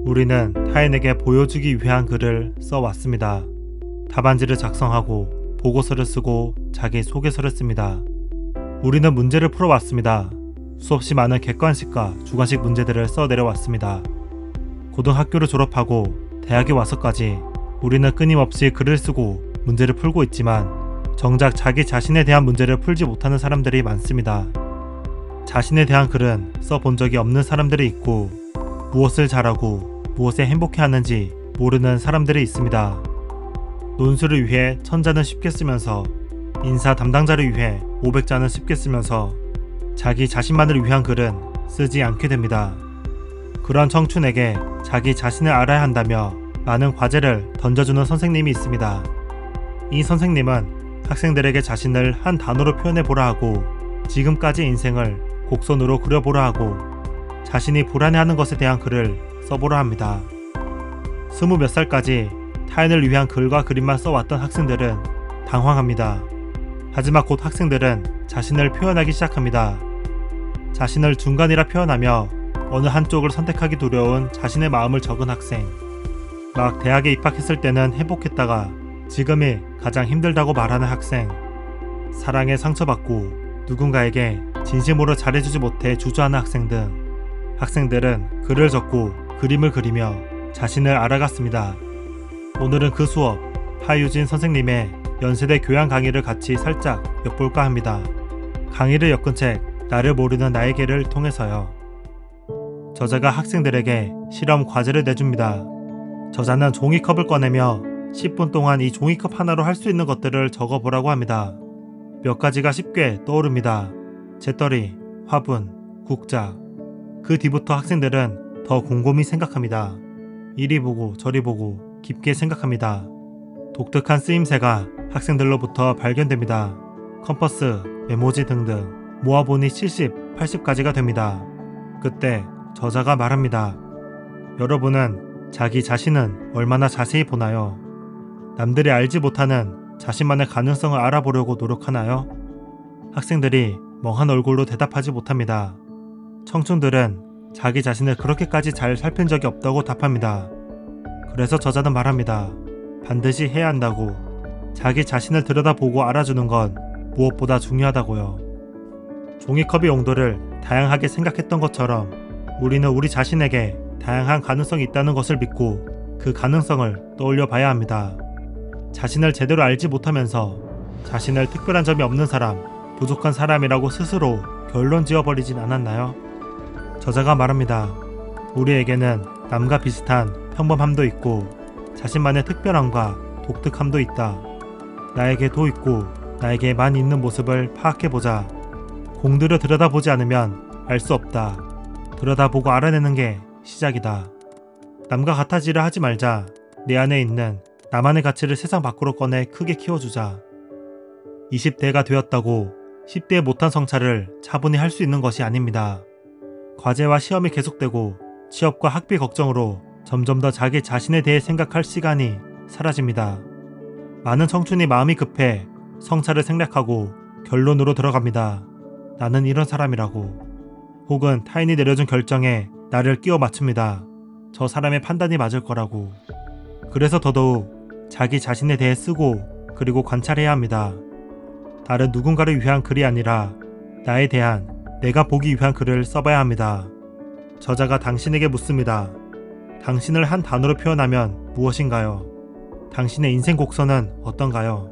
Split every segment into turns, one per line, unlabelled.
우리는 타인에게 보여주기 위한 글을 써왔습니다. 답안지를 작성하고 보고서를 쓰고 자기 소개서를 씁니다. 우리는 문제를 풀어왔습니다. 수없이 많은 객관식과 주관식 문제들을 써내려왔습니다. 고등학교를 졸업하고 대학에 와서까지 우리는 끊임없이 글을 쓰고 문제를 풀고 있지만 정작 자기 자신에 대한 문제를 풀지 못하는 사람들이 많습니다. 자신에 대한 글은 써본 적이 없는 사람들이 있고 무엇을 잘하고 무엇에 행복해하는지 모르는 사람들이 있습니다. 논술을 위해 1000자는 쉽게 쓰면서 인사 담당자를 위해 500자는 쉽게 쓰면서 자기 자신만을 위한 글은 쓰지 않게 됩니다. 그런 청춘에게 자기 자신을 알아야 한다며 많은 과제를 던져주는 선생님이 있습니다. 이 선생님은 학생들에게 자신을 한 단어로 표현해보라 하고 지금까지 인생을 곡선으로 그려보라 하고 자신이 불안해하는 것에 대한 글을 써보라 합니다. 20몇 살까지 타인을 위한 글과 그림만 써왔던 학생들은 당황합니다. 하지만 곧 학생들은 자신을 표현하기 시작합니다. 자신을 중간이라 표현하며 어느 한쪽을 선택하기 두려운 자신의 마음을 적은 학생. 막 대학에 입학했을 때는 행복했다가 지금이 가장 힘들다고 말하는 학생. 사랑에 상처받고 누군가에게 진심으로 잘해주지 못해 주저하는 학생 등 학생들은 글을 적고 그림을 그리며 자신을 알아갔습니다. 오늘은 그 수업 하유진 선생님의 연세대 교양 강의를 같이 살짝 엿볼까 합니다. 강의를 엮은 책 나를 모르는 나에게를 통해서요. 저자가 학생들에게 실험 과제를 내줍니다. 저자는 종이컵을 꺼내며 10분 동안 이 종이컵 하나로 할 수 있는 것들을 적어보라고 합니다. 몇 가지가 쉽게 떠오릅니다. 재떨이, 화분, 국자. 그 뒤부터 학생들은 더 곰곰이 생각합니다. 이리 보고 저리 보고 깊게 생각합니다. 독특한 쓰임새가 학생들로부터 발견됩니다. 컴퍼스, 메모지 등등 모아보니 70, 80가지가 됩니다. 그때 저자가 말합니다. 여러분은 자기 자신은 얼마나 자세히 보나요? 남들이 알지 못하는 자신만의 가능성을 알아보려고 노력하나요? 학생들이 멍한 얼굴로 대답하지 못합니다. 청춘들은 자기 자신을 그렇게까지 잘 살핀 적이 없다고 답합니다. 그래서 저자는 말합니다. 반드시 해야 한다고. 자기 자신을 들여다보고 알아주는 건 무엇보다 중요하다고요. 종이컵의 용도를 다양하게 생각했던 것처럼 우리는 우리 자신에게 다양한 가능성이 있다는 것을 믿고 그 가능성을 떠올려 봐야 합니다. 자신을 제대로 알지 못하면서 자신을 특별한 점이 없는 사람, 부족한 사람이라고 스스로 결론 지어버리진 않았나요? 저자가 말합니다. 우리에게는 남과 비슷한 평범함도 있고 자신만의 특별함과 독특함도 있다. 나에게도 있고 나에게만 있는 모습을 파악해보자. 공들여 들여다보지 않으면 알 수 없다. 들여다보고 알아내는 게 시작이다. 남과 같아지려 하지 말자. 내 안에 있는 나만의 가치를 세상 밖으로 꺼내 크게 키워주자. 20대가 되었다고 10대에 못한 성찰을 차분히 할 수 있는 것이 아닙니다. 과제와 시험이 계속되고 취업과 학비 걱정으로 점점 더 자기 자신에 대해 생각할 시간이 사라집니다. 많은 청춘이 마음이 급해 성찰을 생략하고 결론으로 들어갑니다. 나는 이런 사람이라고. 혹은 타인이 내려준 결정에 나를 끼워 맞춥니다. 저 사람의 판단이 맞을 거라고. 그래서 더더욱 자기 자신에 대해 쓰고 그리고 관찰해야 합니다. 다른 누군가를 위한 글이 아니라 나에 대한 내가 보기 위한 글을 써봐야 합니다. 저자가 당신에게 묻습니다. 당신을 한 단어로 표현하면 무엇인가요? 당신의 인생 곡선은 어떤가요?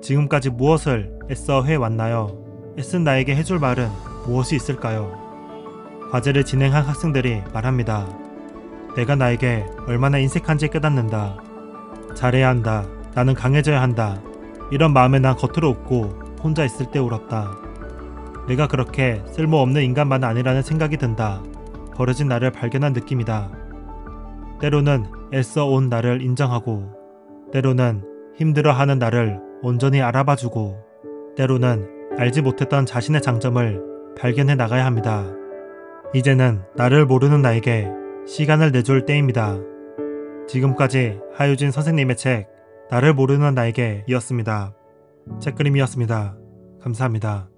지금까지 무엇을 애써 해왔나요? 애쓴 나에게 해줄 말은 무엇이 있을까요? 과제를 진행한 학생들이 말합니다. 내가 나에게 얼마나 인색한지 깨닫는다. 잘해야 한다. 나는 강해져야 한다. 이런 마음에 난 겉으로 웃고 혼자 있을 때 울었다. 내가 그렇게 쓸모없는 인간만은 아니라는 생각이 든다. 버려진 나를 발견한 느낌이다. 때로는 애써 온 나를 인정하고 때로는 힘들어하는 나를 온전히 알아봐주고 때로는 알지 못했던 자신의 장점을 발견해 나가야 합니다. 이제는 나를 모르는 나에게 시간을 내줄 때입니다. 지금까지 하유진 선생님의 책 나를 모르는 나에게 이었습니다. 책그림이었습니다. 감사합니다.